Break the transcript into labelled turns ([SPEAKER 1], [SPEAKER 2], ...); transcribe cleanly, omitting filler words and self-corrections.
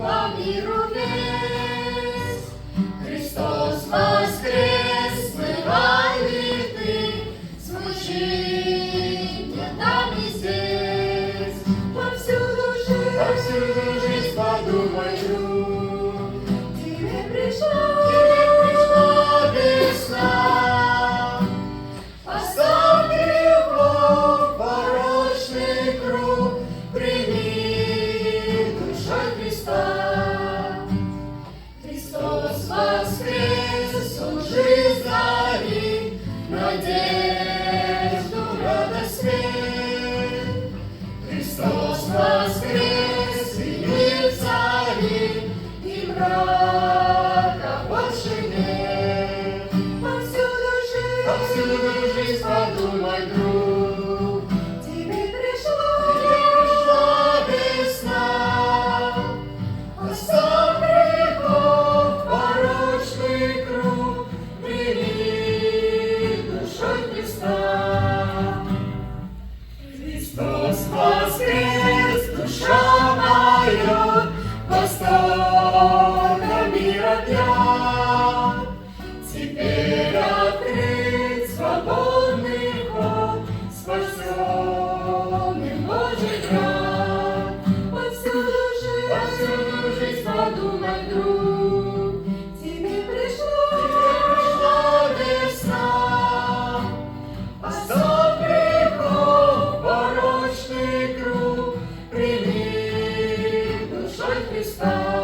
[SPEAKER 1] во миру весь. Христос воскрес, смывай вины, звучит над нами здесь. Повсюду жизнь, подумай, друг, тебе пришла весна. Оставь грехов порочный круг, прими душой Христа. Христос воскрес, Он жизнь дарит, надежду, радость, свет. Христос воскрес, и мир царит, и мрака больше нет. Повсюду жизнь, подумай, друг, тебе пришла весна. Оставь грехов порочный круг, прими душой Христа. Христос воскрес, душа моя, восторгом мира дня. Теперь открыт свободный ход, спасенный Божий град. Повсюду жизнь, подумай, друг, тебе пришла весна. Оставь грехов порочный круг, прими душой Христа.